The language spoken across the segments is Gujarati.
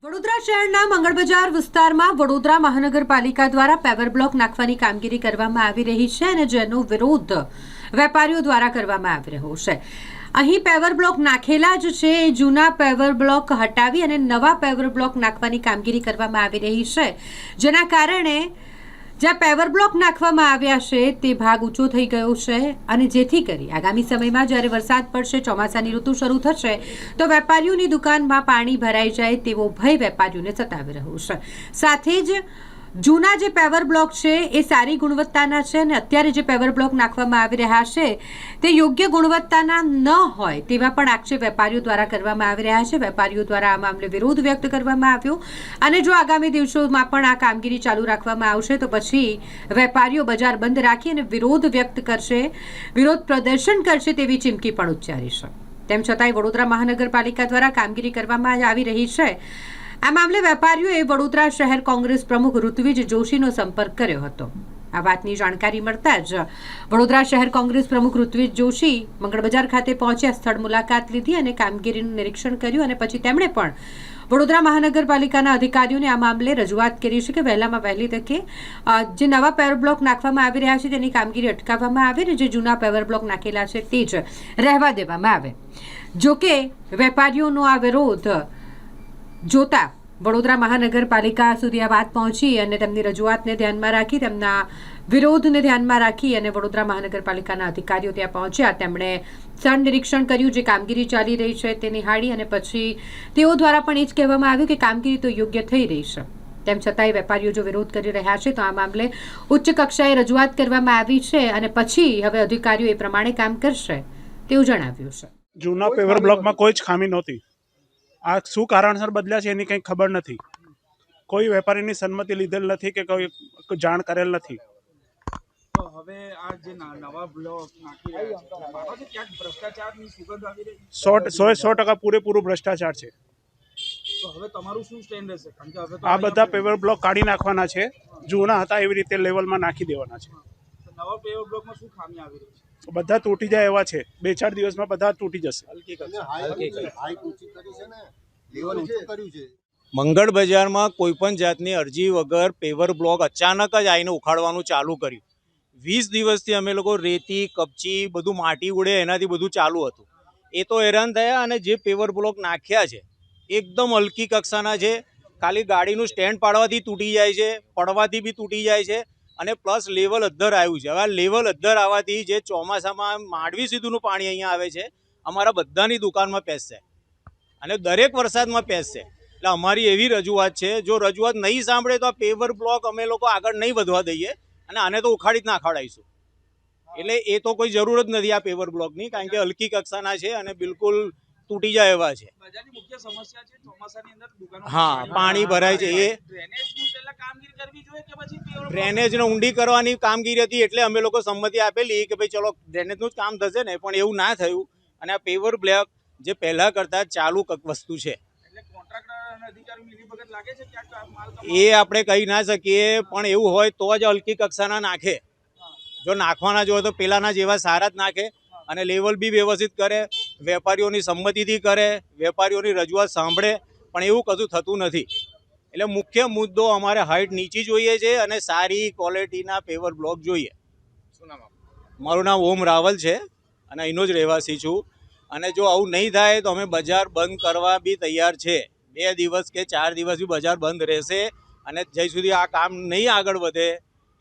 વડોદરા શહેરના મંગળબજાર વિસ્તારમાં વડોદરા મહાનગરપાલિકા દ્વારા પેવર બ્લોક નાખવાની કામગીરી કરવામાં આવી રહી છે અને જેનો વિરોધ વેપારીઓ દ્વારા કરવામાં આવી રહ્યો છે। અહીં પેવર બ્લોક નાખેલા જ છે એ જૂના પેવર બ્લોક હટાવી અને નવા પેવર બ્લોક નાખવાની કામગીરી કરવામાં આવી રહી છે, જેના કારણે જ્યાં પેવર બ્લોક નાખવામાં આવ્યા છે તે ભાગ ઊંચો થઈ ગયો છે અને જેથી કરી આગામી સમયમાં જ્યારે વરસાદ પડશે, ચોમાસાની ઋતુ શરૂ થશે તો વેપારીઓની દુકાનમાં પાણી ભરાઈ જાય તેવો ભય વેપારીઓને સતાવી રહ્યો છે। સાથે જ જૂના જે પેવર બ્લોક છે એ સારી ગુણવત્તાના છે અને અત્યારે જે પેવર બ્લોક નાખવામાં આવી રહ્યા છે તે યોગ્ય ગુણવત્તાના ન હોય તેવા પણ આક્ષેપ વેપારીઓ દ્વારા કરવામાં આવી રહ્યા છે। વેપારીઓ દ્વારા આ મામલે વિરોધ વ્યક્ત કરવામાં આવ્યો અને જો આગામી દિવસોમાં પણ આ કામગીરી ચાલુ રાખવામાં આવશે તો પછી વેપારીઓ બજાર બંધ રાખી અને વિરોધ વ્યક્ત કરશે, વિરોધ પ્રદર્શન કરશે તેવી ચીમકી પણ ઉચ્ચારી છે। તેમ છતાંય વડોદરા મહાનગરપાલિકા દ્વારા કામગીરી કરવામાં આવી રહી છે। આ મામલે વેપારીઓએ વડોદરા શહેર કોંગ્રેસ પ્રમુખ ઋત્વિજ જોશીનો સંપર્ક કર્યો હતો। આ વાતની જાણકારી મળતા જ વડોદરા શહેર કોંગ્રેસ પ્રમુખ ઋત્વિજ જોશી મંગળબજાર ખાતે પહોંચ્યા, સ્થળ મુલાકાત લીધી અને કામગીરીનું નિરીક્ષણ કર્યું અને પછી તેમણે પણ વડોદરા મહાનગરપાલિકાના અધિકારીઓને આ મામલે રજૂઆત કરી છે કે વહેલામાં વહેલી તકે જે નવા પેવર બ્લોક નાખવામાં આવી રહ્યા છે તેની કામગીરી અટકાવવામાં આવે અને જે જૂના પેવર બ્લોક નાખેલા છે તે જ રહેવા દેવામાં આવે। જોકે વેપારીઓનો આ વિરોધ જોતા વડોદરા મહાનગરપાલિકા સુધી આ વાત પહોંચી અને તેમની રજૂઆતને ધ્યાનમાં રાખી, તેમના વિરોધને ધ્યાનમાં રાખી અને વડોદરા મહાનગરપાલિકાના અધિકારીઓ ત્યાં પહોંચ્યા। તેમણે સ્થળ નિરીક્ષણ કર્યું, જે કામગીરી ચાલી રહી છે તે નિહાળી અને પછી તેઓ દ્વારા પણ એ જ કહેવામાં આવ્યું કે કામગીરી તો યોગ્ય થઈ રહી છે। તેમ છતાંય વેપારીઓ જો વિરોધ કરી રહ્યા છે તો આ મામલે ઉચ્ચ કક્ષાએ રજૂઆત કરવામાં આવી છે અને પછી હવે અધિકારીઓ એ પ્રમાણે કામ કરશે તેવું જણાવ્યું છે। જૂના પેવર બ્લોકમાં કોઈ જ ખામી નહોતી। આ શું કારણસર બદલ્યા છે એની કંઈ ખબર નથી। કોઈ વેપારીની સંમતિ લીધેલ નથી કે કોઈ જાણ કરેલ નથી। તો હવે આ જે નવા બ્લોક નાખી રહ્યા છે માનો કે ક્યાંક ભ્રષ્ટાચારની સુગંધ આવી રહી છે। 100% પૂરેપૂરું ભ્રષ્ટાચાર છે। તો હવે તમારું શું સ્ટેન્ડ રહેશે? કારણ કે હવે તો આ બધા પેવર બ્લોક કાઢી નાખવાના છે, જૂના હતા એવી રીતે લેવલમાં નાખી દેવાના છે। તો નવા પેવર બ્લોકમાં શું ખામી આવી રહી છે? બધા તૂટી જાય એવા છે, 2-4 દિવસમાં બધા તૂટી જશે। મંગળ બજારમાં કોઈ પણ જાતની અરજી વગર પેવર બ્લોક અચાનક જ આવીને ઉખાડવાનું ચાલુ કર્યું। 20 દિવસથી અમે લોકો રેતી, કપચી, બધું માટી ઉડે એનાથી બધું ચાલુ હતું। એ તો હેરાન થયા અને જે પેવર બ્લોક નાખ્યા છે એકદમ હલકી કક્ષાના છે, ખાલી ગાડીનું સ્ટેન્ડ પાડવાથી તૂટી જાય છે, પડવાથી બી તૂટી જાય છે અને પ્લસ લેવલ અદ્ધર આવ્યું છે। હવે આ લેવલ અદ્ધર આવવાથી જે ચોમાસામાં માંડવી સુધીનું પાણી અહીંયા આવે છે, અમારા બધાની દુકાનમાં પેસશે અને દરેક વરસાદમાં પેસશે। એટલે અમારી એવી રજૂઆત છે, જો રજૂઆત નહીં સાંભળે તો આ પેવર બ્લોક અમે લોકો આગળ નહીં વધવા દઈએ અને આને તો ઉખાડી જ નાખાડાઈશું। એટલે એ તો કોઈ જરૂર જ નથી આ પેવર બ્લોકની, કારણ કે હલકી કક્ષાના છે અને બિલકુલ તૂટી જાય એવા છે। બજારની મુખ્ય સમસ્યા છે ચોમાસાની અંદર દુકાનો હા, પાણી ભરાય છે। એ ડ્રેનેજની પહેલા કામગીરી કરવી જોઈએ કે પછી પેવર ડ્રેનેજને ઊંડી કરવાની કામગીરી હતી એટલે અમે લોકો સંમતિ આપેલી કે ભાઈ ચલો ડ્રેનેજનું જ કામ થશે ને, પણ એવું ના થયું અને આ પેવર બ્લોક જે પહેલાં કરતાં ચાલુ વસ્તુ છે એટલે કોન્ટ્રાક્ટર અને અધિકારીઓની મિલીભગત લાગે છે ક્યાંક આ માલ એ આપણે કહી ના શકીએ, પણ એવું હોય તો જ હલકી કક્ષાના નાખે। જો નાખવાના જ હોય તો પેલાના જેવા સારા જ નાખે અને લેવલ બી વ્યવસ્થિત કરે, વેપારીઓની સંમતિથી કરે, વેપારીઓની રજૂઆત સાંભળે, પણ એવું કશું થતું નથી। એટલે મુખ્ય મુદ્દો અમારે હાઇટ નીચી જોઈએ છે અને સારી ક્વોલિટીના પેવર બ્લોક જોઈએ। શું નામ મારું નામ ઓમ રાવલ છે અને અહીંનો જ રહેવાસી છું અને જો આવું નહીં થાય તો અમે બજાર બંધ કરવા બી તૈયાર છે। 2 દિવસ કે 4 દિવસ બી બજાર બંધ રહેશે અને જ્યાં સુધી આ કામ નહીં આગળ વધે,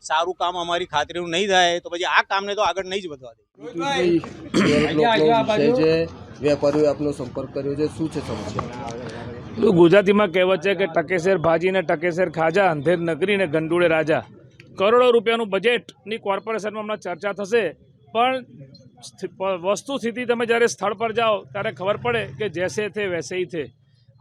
સારું કામ અમારી ખાતરીનું નહીં થાય તો પછી આ કામને તો આગળ નહીં જ વધવા દે। વેપારીઓએ આપનો સંપર્ક કર્યો છે, શું છે સમસ્યા? ગુજરાતીમાં કહેવત છે કે ટકેસર ભાજી ને ટકેસર ખાજા, અંધેર નગરી ને ગંડુળે રાજા। કરોડો રૂપિયાનું બજેટની કોર્પોરેશનમાં હમણાં ચર્ચા થશે, પણ વસ્તુ સ્થિતિ તમે જ્યારે સ્થળ પર જાઓ ત્યારે ખબર પડે કે જૈસે થે વૈસે હી થે।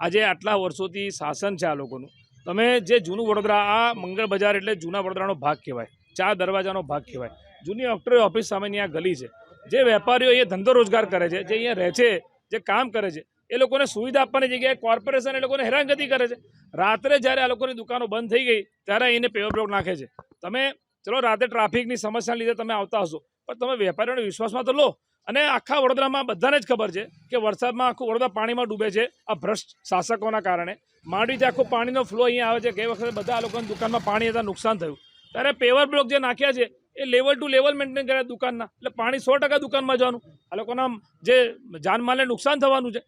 આજે આટલા વર્ષોથી શાસન છે આ લોકોનું। તમે જે જૂનું વડોદરા, આ મંગળ બજાર એટલે જૂના વડોદરાનો ભાગ કહેવાય, 4 દરવાજાનો ભાગ કહેવાય। જૂની ઓક્ટરી ઓફિસ સામેની આ ગલી છે। જે વેપારીઓ અહીંયા ધંધો રોજગાર કરે છે, જે અહીંયા રહે છે, જે કામ કરે છે, એ લોકોને સુવિધા આપવાની જગ્યાએ કોર્પોરેશન એ લોકોને હેરાનગતિ કરે છે। રાત્રે જ્યારે આ લોકોની દુકાનો બંધ થઈ ગઈ ત્યારે અહીંને પેવર બ્લોક નાખે છે। તમે ચલો રાતે ટ્રાફિકની સમસ્યાના લીધે તમે આવતા હશો, પણ તમે વેપારીઓના વિશ્વાસમાં તો લો। અને આખા વડોદરામાં બધાને જ ખબર છે કે વરસાદમાં આખું વડોદરા પાણીમાં ડૂબે છે આ ભ્રષ્ટ શાસકોના કારણે. માંડવીથી આખો પાણીનો ફ્લો અહીંયા આવે છે. ગઈ વખતે બધા લોકોની દુકાનમાં પાણી હતા, નુકસાન થયું. ત્યારે પેવર બ્લોક જે નાખ્યા છે એ લેવલ ટુ લેવલ મેન્ટેન કર્યા દુકાનના, એટલે પાણી 100% દુકાનમાં જવાનું. આ લોકોના જે જાનમાલને નુકસાન થવાનું છે.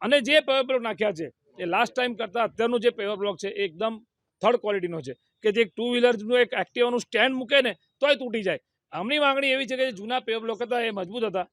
અને જે પેવર બ્લોક નાખ્યા છે એ લાસ્ટ ટાઈમ કરતાં અત્યારનું જે પેવર બ્લોક છે એ એકદમ થર્ડ ક્વોલિટીનો છે કે જે 2 વ્હીલરનું એક એક્ટિવાનું સ્ટેન્ડ મૂકે ને તોય તૂટી જાય. આમની માંગણી એવી છે કે જે જૂના પેવર બ્લોક હતા એ મજબૂત હતા,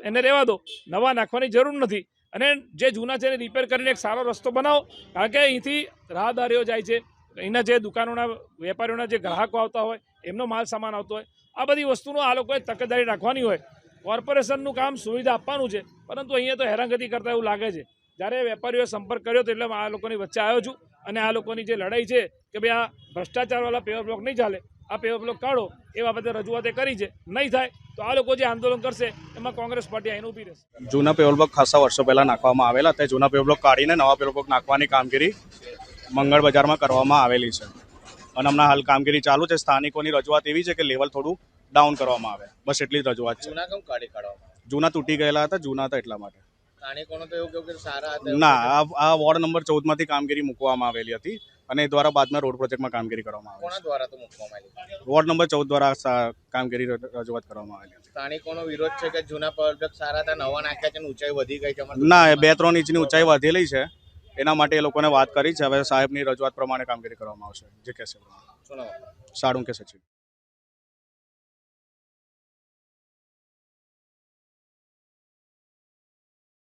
એને રહેવા દો, નવા નાખવાની જરૂર નથી. અને જે જૂના છે એને રિપેર કરીને એક સારો રસ્તો બનાવો, કારણ કે અહીંથી રાહદારીઓ જાય છે, અહીંના જે દુકાનોના વેપારીઓના જે ગ્રાહકો આવતા હોય એમનો માલ સામાન આવતો હોય, આ બધી વસ્તુનો આ લોકોએ તકેદારી રાખવાની હોય. કોર્પોરેશનનું કામ સુવિધા આપવાનું છે, પરંતુ અહીંયા તો હેરાનગતિ કરતા એવું લાગે છે. જ્યારે વેપારીઓએ સંપર્ક કર્યો તો એટલે આ લોકોની વચ્ચે આવ્યો છું અને આ લોકોની જે લડાઈ છે કે ભાઈ આ ભ્રષ્ટાચારવાળા પેવર બ્લોક નહીં ચાલે, આ પેવર બ્લોક કાઢો, એ બાબતે રજૂઆતે કરી છે. નહીં થાય તો આ લોકો જે આંદોલન કરશે એમાં કોંગ્રેસ પાર્ટી આવીને ઊભી રહેશે. જૂના પેવર બ્લોક ખાસા વર્ષો પહેલાં નાખવામાં આવેલા, તે જૂના પેવર બ્લોક કાઢીને નવા પેવર બ્લોક નાખવાની કામગીરી મંગળ બજારમાં કરવામાં આવેલી છે અને હમણાં હાલ કામગીરી ચાલુ છે. સ્થાનિકોની રજૂઆત એવી છે કે લેવલ થોડું ડાઉન કરવામાં આવે, બસ એટલી જ રજૂઆત છે. જૂના તૂટી ગયેલા હતા, જૂના હતા એટલા માટે. ના, આ વોર્ડ નંબર 14 માંથી કામગીરી મૂકવામાં આવેલી હતી અને એ દ્વારા બાદમાં રોડ પ્રોજેક્ટમાં કામગીરી કરવામાં આવી. વોર્ડ નંબર 14 દ્વારા કામગીરી રજૂઆત કરવામાં આવેલી હતી. સ્થાનિકોનો વિરોધ છે કે જૂના પેવર બ્લોક સારા હતા, નવા નાખ્યા છે, ઊંચાઈ વધી ગઈ છે. ના, એ 2-3 ઇંચની ઊંચાઈ વધેલી છે, એના માટે એ લોકોને વાત કરી છે. હવે સાહેબની રજૂઆત પ્રમાણે કામગીરી કરવામાં આવશે, જે કહેશે. સાળુંકે સચિવ.